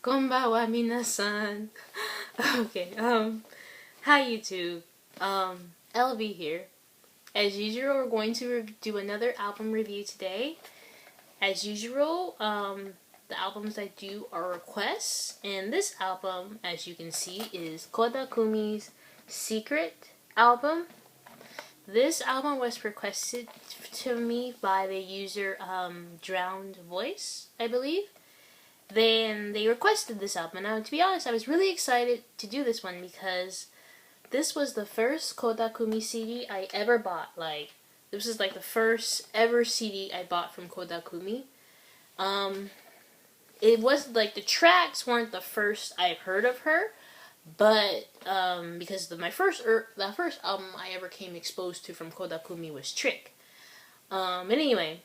Konbawa minasan. Okay, hi YouTube. LV here. As usual, we're going to do another album review today. As usual, the albums I do are requests, and this album, as you can see, is Koda Kumi's Secret album. This album was requested to me by the user drownedvoice, I believe. They requested this album, and to be honest, I was really excited to do this one because this was the first Koda Kumi CD I ever bought. Like, this is like the first ever CD I bought from Koda Kumi. It was like the tracks weren't the first I heard of her, but because the first album I ever came exposed to from Koda Kumi was Trick. But anyway,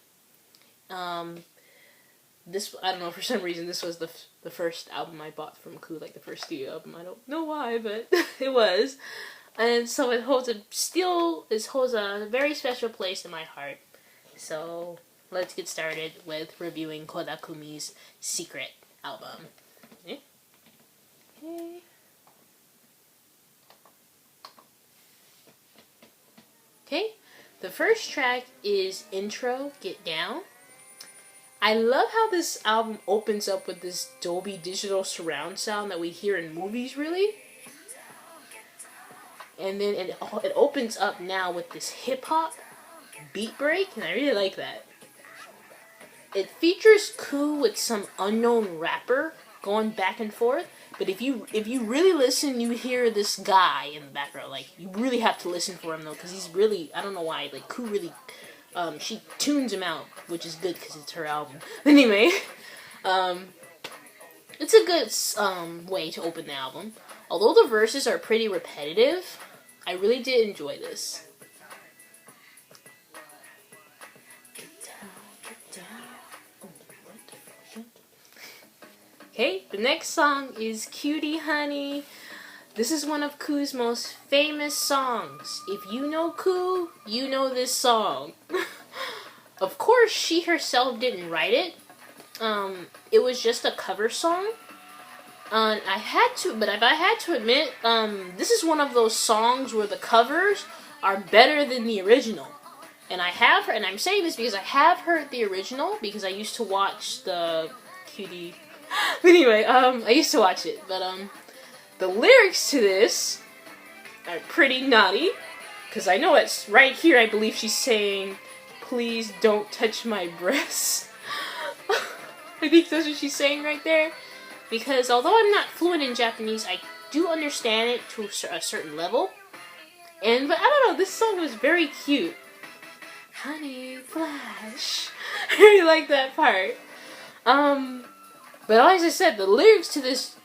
this, I don't know, for some reason this was the first album I bought from Ku, like the first studio album. I don't know why, but it was. And so it holds a very special place in my heart. So let's get started with reviewing Koda Kumi's Secret album. Okay. Okay, the first track is Intro, Get Down. I love how this album opens up with this Dolby Digital surround sound that we hear in movies, really. And then it opens up now with this hip-hop beat break, and I really like that. It features Ku with some unknown rapper going back and forth, but if you really listen, you hear this guy in the background. Like, you really have to listen for him, though, because he's really, I don't know why, like, Ku really... she tunes him out, which is good because it's her album. Anyway, it's a good way to open the album. Although the verses are pretty repetitive, I really did enjoy this. Okay, the next song is Cutie Honey. This is one of Ku's most famous songs. If you know Ku, you know this song. Of course, she herself didn't write it. It was just a cover song. But if I had to admit, this is one of those songs where the covers are better than the original. And I'm saying this because I have heard the original because I used to watch the Cutie. Anyway, I used to watch it, but the lyrics to this are pretty naughty, because I know it's right here, I believe she's saying, "Please don't touch my breasts." I think that's what she's saying right there, because although I'm not fluent in Japanese, I do understand it to a certain level, but I don't know, this song was very cute. Honey, flash. I really like that part. But as I said, the lyrics to this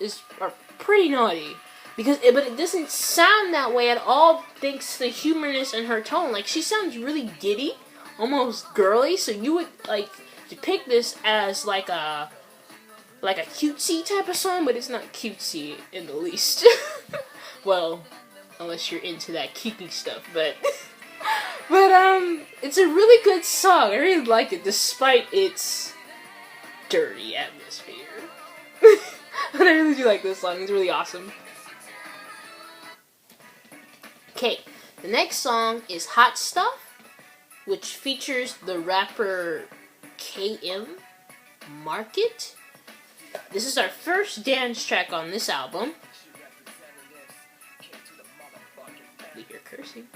are pretty naughty, but it doesn't sound that way at all thanks to the humorness in her tone. Like, she sounds really giddy, almost girly, so you would like to pick this as like a cutesy type of song, but it's not cutesy in the least. Well, unless you're into that kiki stuff, but it's a really good song. I really like it despite its dirty atmosphere. But I really do like this song. It's really awesome. Okay, the next song is Hot Stuff, which features the rapper KM MARKIT. This is our first dance track on this album. We hear cursing.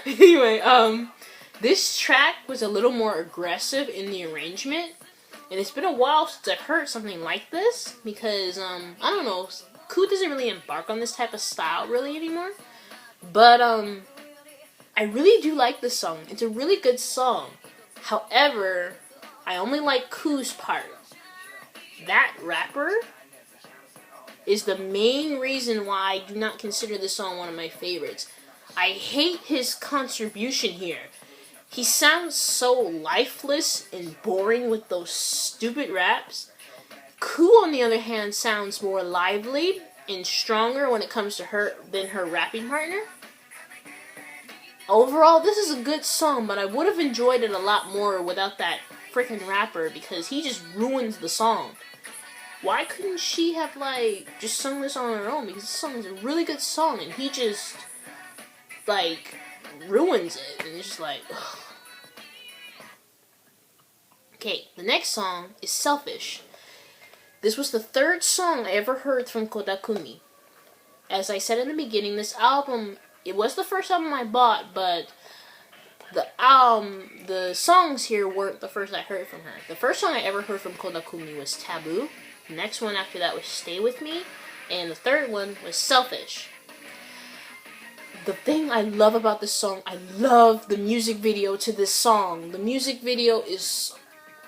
Anyway, this track was a little more aggressive in the arrangement. And it's been a while since I've heard something like this, because, I don't know, Ku doesn't really embark on this type of style really anymore. But, I really do like this song. It's a really good song. However, I only like Ku's part. That rapper is the main reason why I do not consider this song one of my favorites. I hate his contribution here. He sounds so lifeless and boring with those stupid raps. Ku, on the other hand, sounds more lively and stronger when it comes to her than her rapping partner. Overall, this is a good song, but I would have enjoyed it a lot more without that freaking rapper because he just ruins the song. why couldn't she have like just sung this on her own? Because this song is a really good song, and he just like ruins it, and it's just like, ugh. Okay, the next song is Selfish. This was the third song I ever heard from Koda Kumi. As I said in the beginning, this album, it was the first album I bought, but the songs here weren't the first I heard from her. The first song I ever heard from Koda Kumi was Taboo. The next one after that was Stay With Me. And the third one was Selfish. The thing I love about this song, I love the music video to this song. The music video is,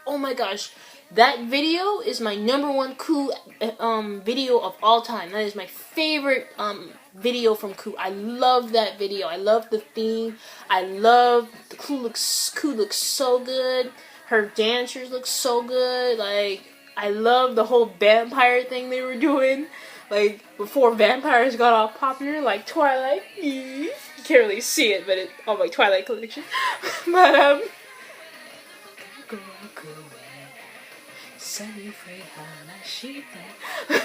oh my gosh, that video is my #1 Koo video of all time. That is my favorite video from Koo. I love that video. I love the theme. I love the Koo looks so good. Her dancers look so good. Like, I love the whole vampire thing they were doing. Like, before vampires got all popular, like Twilight. You can't really see it, but it's on my Twilight collection. But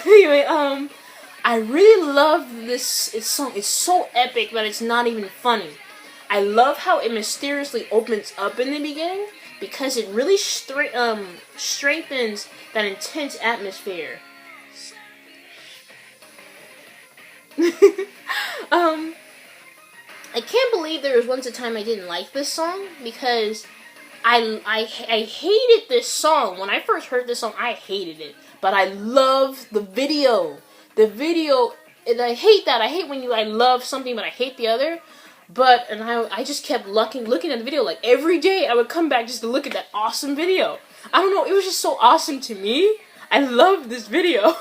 anyway, I really love this song. It's so epic, but it's not even funny. I love how it mysteriously opens up in the beginning, because it really strengthens that intense atmosphere. I can't believe there was once a time I didn't like this song, because I hated this song. When I first heard this song, I hated it. But I love the video. The video, and I hate that. I hate when I love something but I hate the other. And I just kept looking at the video. Like, every day I would come back just to look at that awesome video. I don't know, it was just so awesome to me. I loved this video.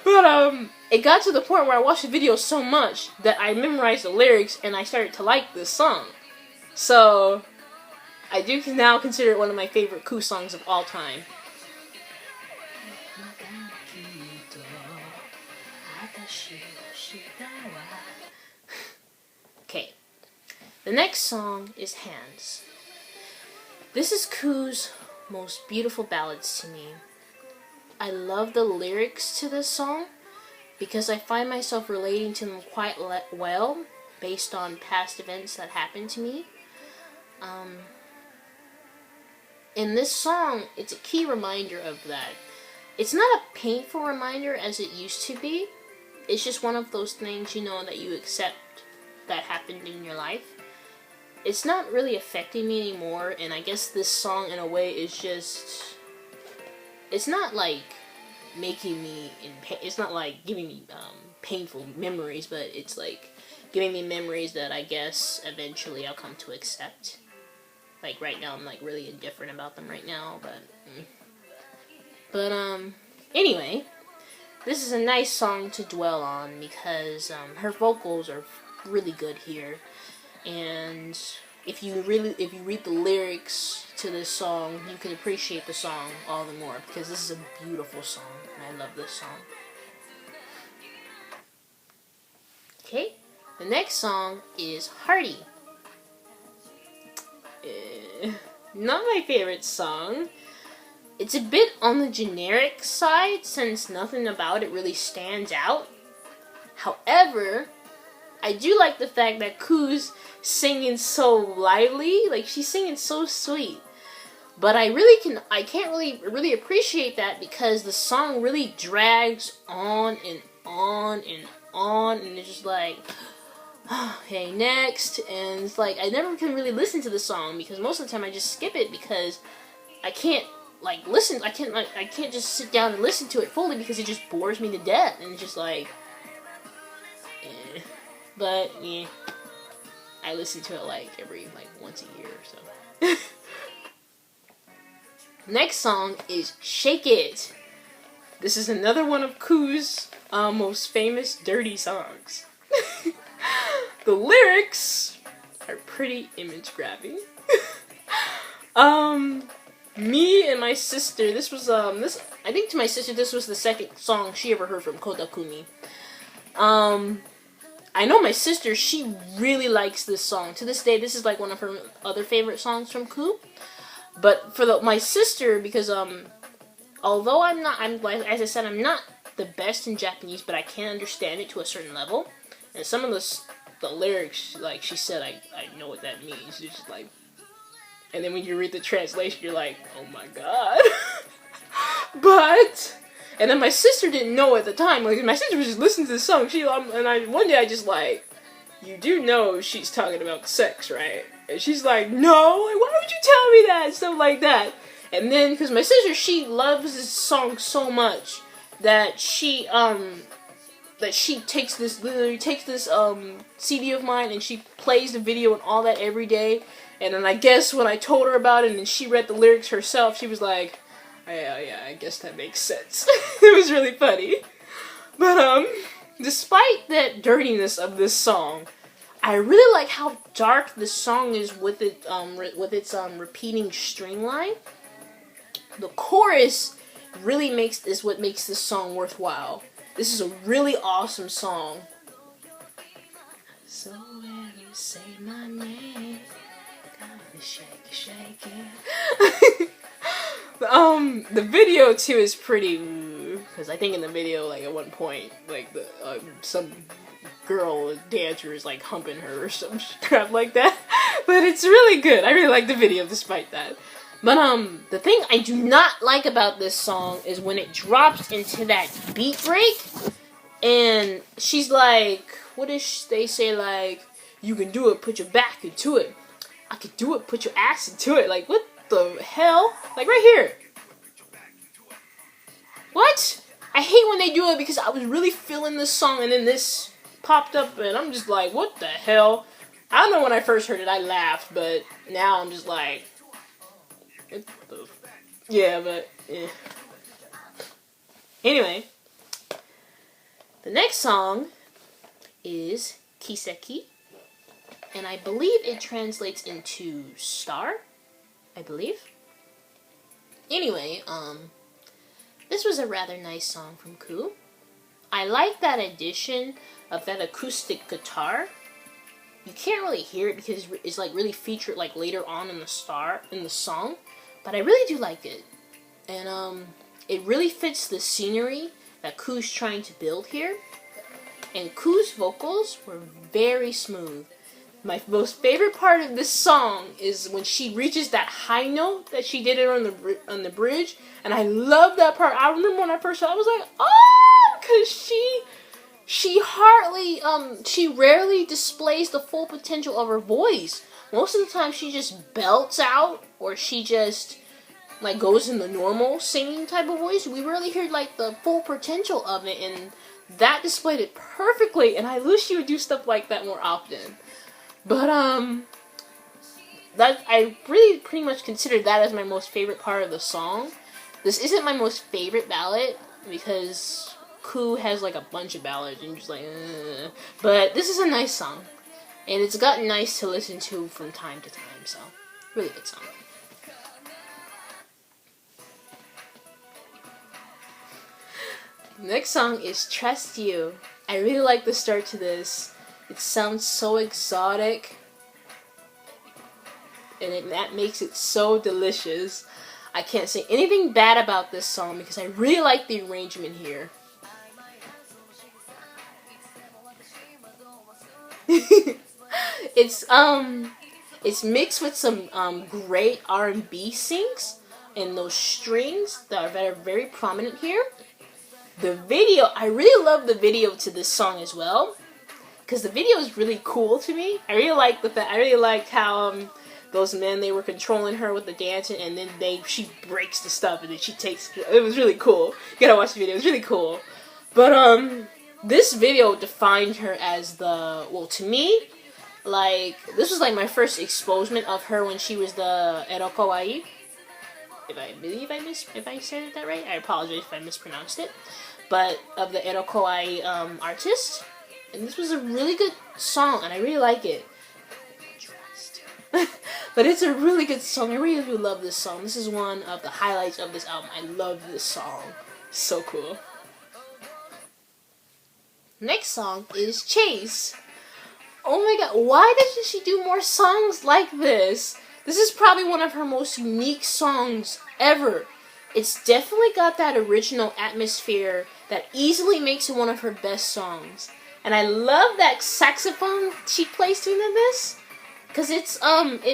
But it got to the point where I watched the video so much that I memorized the lyrics and I started to like this song. So I do now consider it one of my favorite Koo songs of all time. Okay, the next song is Hands. This is Koo's most beautiful ballads to me. I love the lyrics to this song because I find myself relating to them quite well based on past events that happened to me. In this song, it's a key reminder of that. It's not a painful reminder as it used to be. It's just one of those things, you know, that you accept that happened in your life. It's not really affecting me anymore, and I guess this song in a way is just, it's not like making me in pain. It's not like giving me painful memories, but it's like giving me memories that I guess eventually I'll come to accept. Like right now I'm like really indifferent about them right now, but anyway, this is a nice song to dwell on because her vocals are really good here, and if you read the lyrics to this song, you can appreciate the song all the more because this is a beautiful song and I love this song. Okay, the next song is Hearty. Not my favorite song. It's a bit on the generic side since nothing about it really stands out. However, I do like the fact that Koo's singing so lively, like she's singing so sweet. But I can't really appreciate that because the song really drags on and on and on, and it's just like, okay, next, and it's like I never can really listen to the song because most of the time I just skip it because I can't like listen. I can't just sit down and listen to it fully because it just bores me to death, and it's just like, eh. But yeah, I listen to it like every once a year or so. Next song is Shake It. This is another one of Koo's most famous dirty songs. The lyrics are pretty image-grabbing. Me and my sister, this was, I think to my sister, this was the second song she ever heard from Koda Kumi. I know my sister, she really likes this song. To this day, this is like one of her other favorite songs from Koo. But for my sister, because although I'm like, as I said, I'm not the best in Japanese, but I can understand it to a certain level. And some of the lyrics, like she said, I know what that means. It's just like, and then when you read the translation, you're like, oh my god. But, and then my sister didn't know at the time. Like, my sister was just listening to the song. One day I just like, you do know she's talking about sex, right? And she's like, no, like, why would you tell me that? Stuff like that. And then, because my sister, she loves this song so much that she takes this CD of mine and she plays the video and all that every day. And then I guess when I told her about it and she read the lyrics herself, she was like, yeah, I guess that makes sense. It was really funny. But, despite that dirtiness of this song, I really like how dark this song is with its repeating string line. The chorus really is what makes this song worthwhile. This is a really awesome song. So when you say my name, gotta shake it. The video too is pretty, because I think in the video, like at one point, like some girl dancer is like humping her or some crap like that. But it's really good. I really like the video despite that. But the thing I do not like about this song is when it drops into that beat break, and she's like, what does they say, like, you can do it, put your back into it. I can do it, put your ass into it. Like, what the hell? Like, right here. What? I hate when they do it because I was really feeling this song and then this popped up and I'm just like, what the hell? I don't know, when I first heard it, I laughed, but now I'm just like, yeah, but, eh. Anyway, the next song is Kosecki, and I believe it translates into star, I believe. Anyway, this was a rather nice song from Ku. I like that addition of that acoustic guitar. You can't really hear it because it's like really featured like later on in the song, but I really do like it. And it really fits the scenery that Ku's trying to build here. And Ku's vocals were very smooth. My most favorite part of this song is when she reaches that high note that she did it on the bridge, and I love that part. I remember when I first saw it, I was like, oh, because she rarely displays the full potential of her voice. Most of the time she just belts out, or she just like goes in the normal singing type of voice. We rarely hear like the full potential of it, and that displayed it perfectly, and I wish she would do stuff like that more often. But that I really pretty much consider that as my most favorite part of the song. This isn't my most favorite ballad because Ku has like a bunch of ballads and you're just like, but this is a nice song, and it's gotten nice to listen to from time to time. So really good song. Next song is Trust You. I really like the start to this. It sounds so exotic, and that makes it so delicious. I can't say anything bad about this song because I really like the arrangement here. It's mixed with some great R&B syncs and those strings that are very prominent here. The video, I really love the video to this song as well, because the video is really cool to me. I really liked how those men, they were controlling her with the dancing, and then she breaks the stuff and then she takes it. Was really cool. You gotta watch the video. It was really cool. But this video defined her as to me, like, this was like my first exposure of her when she was the Ero Kawaii. If I said that right, I apologize if I mispronounced it. But of the Ero Kawaii artist, and this was a really good song, and I really like it. But it's a really good song. I really do love this song. This is one of the highlights of this album. I love this song. So cool. Next song is Chase. Oh my god, why doesn't she do more songs like this? This is probably one of her most unique songs ever. It's definitely got that original atmosphere that easily makes it one of her best songs. And I love that saxophone she plays during this, because it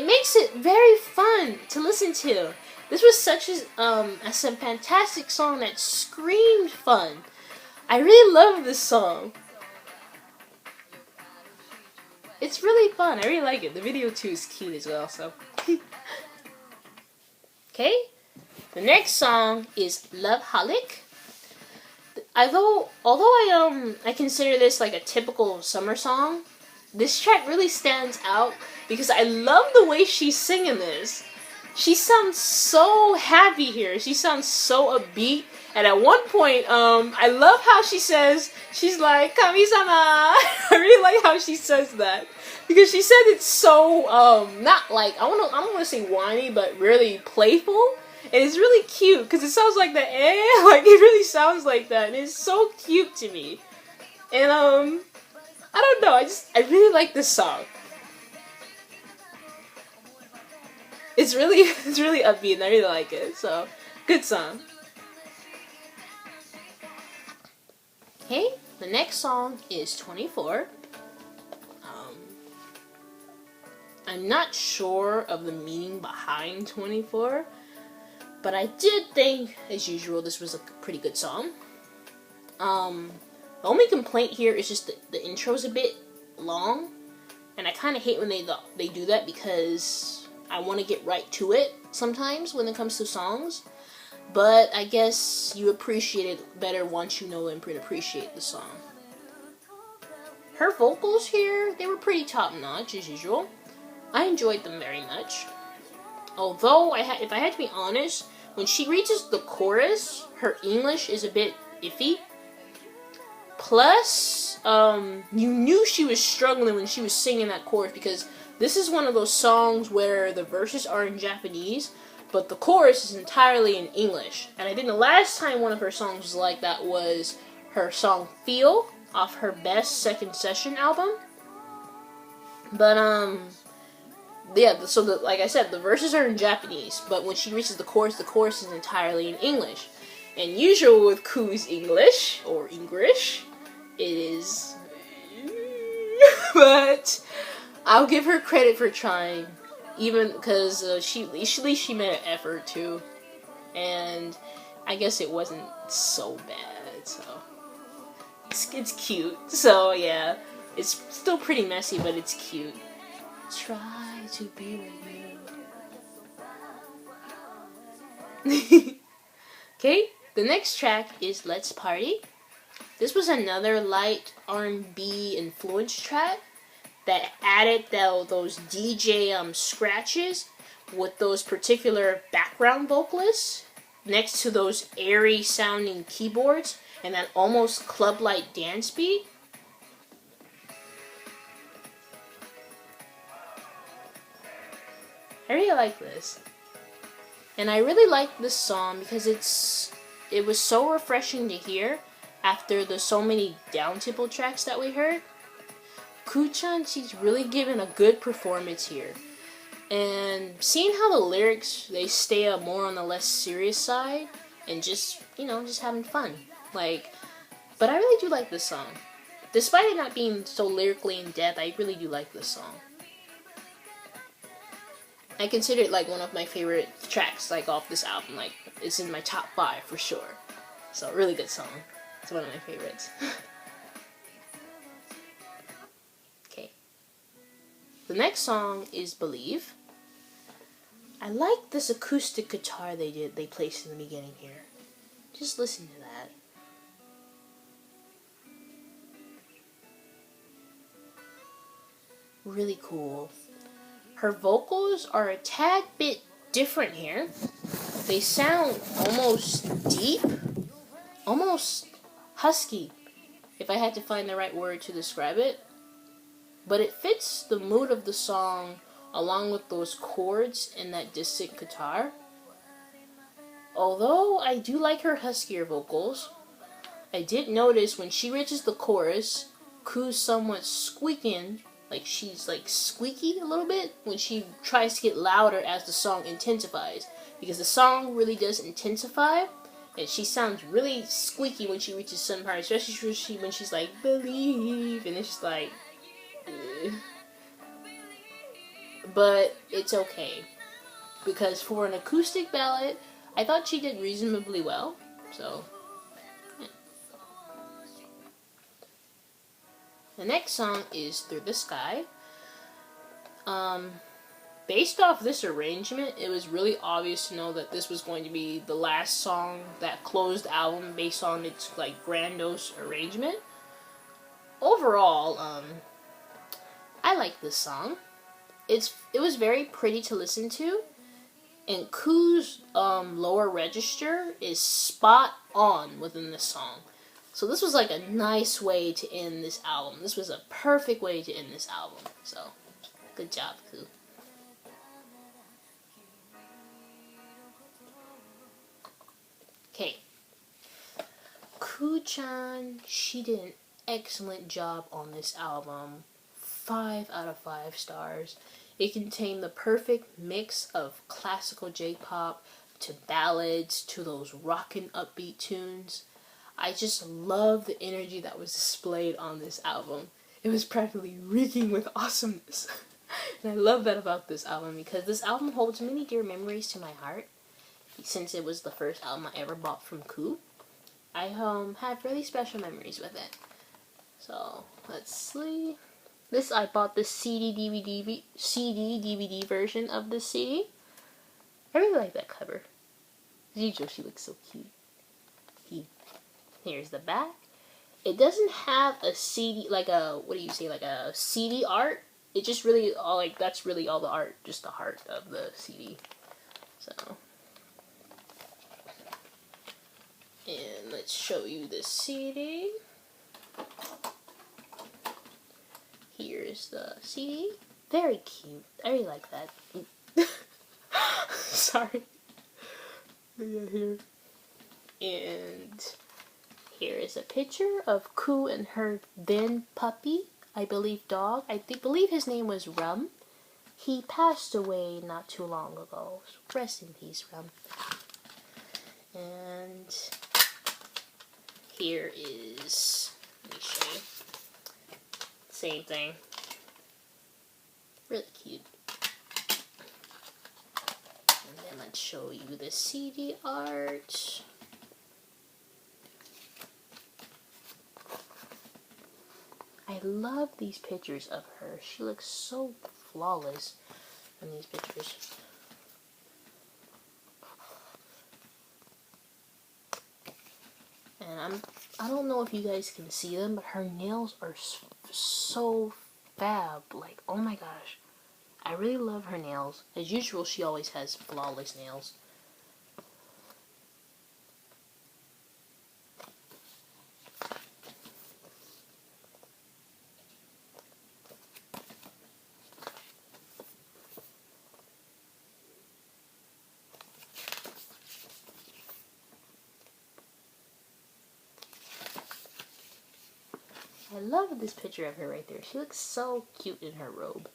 makes it very fun to listen to. This was such a fantastic song that screamed fun. I really love this song. It's really fun. I really like it. The video too is cute as well. So, okay. The next song is Loveholic. Although I consider this like a typical summer song, this track really stands out because I love the way she's singing this. She sounds so happy here. She sounds so upbeat. And at one point, I love how she says, she's like, Kami-sama. I really like how she says that. Because she said it's so, not like, I don't want to say whiny, but really playful. And it's really cute, because it sounds like that, like, it really sounds like that. And it's so cute to me. And, I don't know, I really like this song. It's really upbeat, and I really like it. So, good song. Okay, the next song is 24. I'm not sure of the meaning behind 24, but I did think, as usual, this was a pretty good song. The only complaint here is just the intro's a bit long, and I kind of hate when they do that because I want to get right to it sometimes when it comes to songs. But I guess you appreciate it better once you know and appreciate the song. Her vocals here, they were pretty top-notch as usual. I enjoyed them very much. Although, if I had to be honest, when she reaches the chorus, her English is a bit iffy. Plus, you knew she was struggling when she was singing that chorus, because this is one of those songs where the verses are in Japanese, but the chorus is entirely in English. And I think the last time one of her songs was like that was her song Feel off her Best Second Session album. But, yeah, so like I said, the verses are in Japanese, but when she reaches the chorus is entirely in English. And usual with Ku's English, or English, it is... but I'll give her credit for trying, even because at least she made an effort too. And I guess it wasn't so bad, so... It's cute, so yeah. It's still pretty messy, but it's cute. Try to be with you. Okay, the next track is Let's Party. This was another light R&B influence track that added those DJ scratches with those particular background vocalists next to those airy sounding keyboards and that almost club-like dance beat. I really like this. And I really like this song because it was so refreshing to hear after the so many down-tempo tracks that we heard. Ku-chan, she's really given a good performance here. And seeing how the lyrics, they stay more on the less serious side and just, just having fun. But I really do like this song. Despite it not being so lyrically in-depth, I really do like this song. I consider it like one of my favorite tracks, off this album. It's in my top 5 for sure. So, really good song. It's one of my favorites. Okay. The next song is Believe. I like this acoustic guitar they placed in the beginning here. Just listen to that. Really cool. Her vocals are a tad bit different here. They sound almost deep, almost husky, if I had to find the right word to describe it. But it fits the mood of the song along with those chords and that distant guitar. Although I do like her huskier vocals, I did notice when she reaches the chorus, Ku's somewhat squeaking like she's like squeaky a little bit when she tries to get louder as the song intensifies, because the song really does intensify, and she sounds really squeaky when she reaches some part, especially when she's like believe, and it's just like, ugh. But it's okay, because for an acoustic ballad, I thought she did reasonably well. So yeah. The next song is Through the Sky. Based off this arrangement, it was really obvious to know that this was going to be the last song that closed the album based on its like grandiose arrangement. Overall, I like this song. It was very pretty to listen to, and Ku's lower register is spot on within this song. So this was like a nice way to end this album. This was a perfect way to end this album. So, good job, Ku. Okay. Ku-chan, she did an excellent job on this album. 5 out of 5 stars. It contained the perfect mix of classical J-pop to ballads to those rockin' upbeat tunes. I just love the energy that was displayed on this album. It was practically reeking with awesomeness. And I love that about this album, because this album holds many dear memories to my heart. Since it was the first album I ever bought from Ku, I have really special memories with it. So, let's see. I bought the CD-DVD version of this CD. I really like that cover. As usual, she looks so cute. Here's the back. It doesn't have a CD, like a, what do you say, like a CD art. It just really, that's really all the art, just the heart of the CD. So, and let's show you the CD. Here's the CD. Very cute. I really like that. Sorry. Yeah, here. And here is a picture of Ku and her then puppy, I believe dog. I believe his name was Rum. He passed away not too long ago. So rest in peace, Rum. And here is, let me show you. Same thing. Really cute. And then let's show you the CD art. I love these pictures of her. She looks so flawless in these pictures. And I don't know if you guys can see them, but her nails are so fab. Like, oh my gosh. I really love her nails. As usual, she always has flawless nails. I love this picture of her right there. She looks so cute in her robe.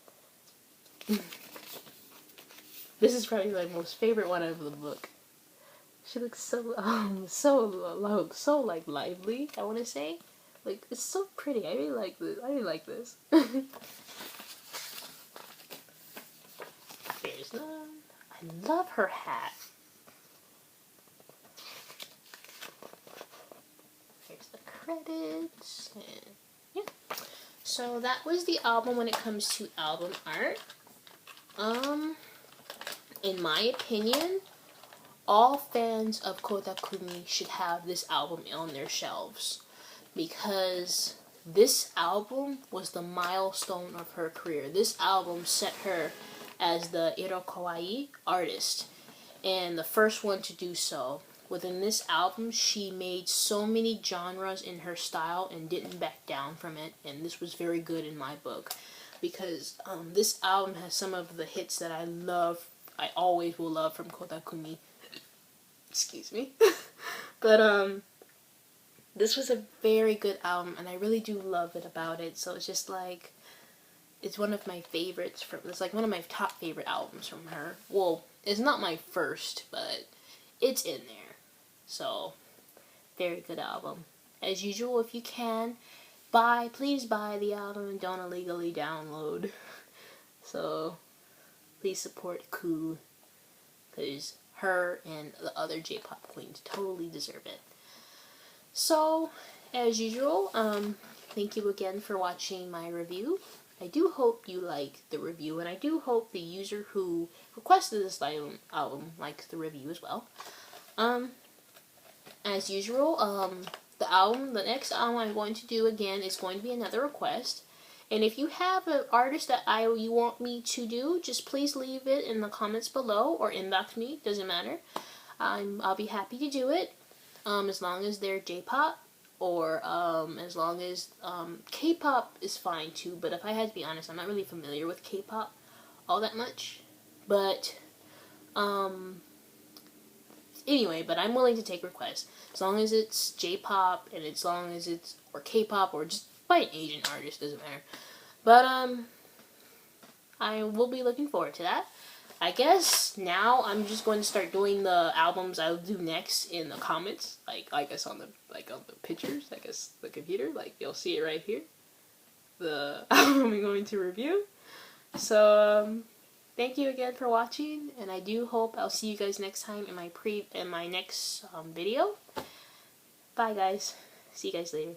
This is probably my most favorite one out of the book. She looks so so like lively, I want to say. Like, it's so pretty. I really like this. There's none. I love her hat. Here's the credits. And yeah. So that was the album when it comes to album art. In my opinion, all fans of Koda Kumi should have this album on their shelves, because this album was the milestone of her career. This album set her as the Iro Kawaii artist, and the first one to do so. Within this album, she made so many genres in her style and didn't back down from it, and this was very good in my book, because this album has some of the hits that I love. I always will love from Koda Kumi. Excuse me. But this was a very good album, and I really do love it about it. So it's just like, it's one of my favorites from. It's like one of my top favorite albums from her. Well, it's not my first, but it's in there. So, very good album. As usual, if you can, please buy the album and don't illegally download. So, please support Koo, because her and the other J-pop queens totally deserve it. So, as usual, thank you again for watching my review. I do hope you like the review, and I do hope the user who requested this album likes the review as well. As usual, the next album I'm going to do again is going to be another request. And if you have an artist that you want me to do, just please leave it in the comments below or inbox me. Doesn't matter. I'll be happy to do it. As long as they're J-pop, or as long as K-pop is fine too. But if I had to be honest, I'm not really familiar with K-pop all that much. But anyway, but I'm willing to take requests as long as it's J-pop and as long as it's or K-pop or just by an Asian artist, doesn't matter. But I will be looking forward to that. I guess now I'm just going to start doing the albums I'll do next in the comments, like I guess on the pictures, I guess the computer, like you'll see it right here, the album I'm going to review. So thank you again for watching, and I do hope I'll see you guys next time in my next video. Bye guys. See you guys later.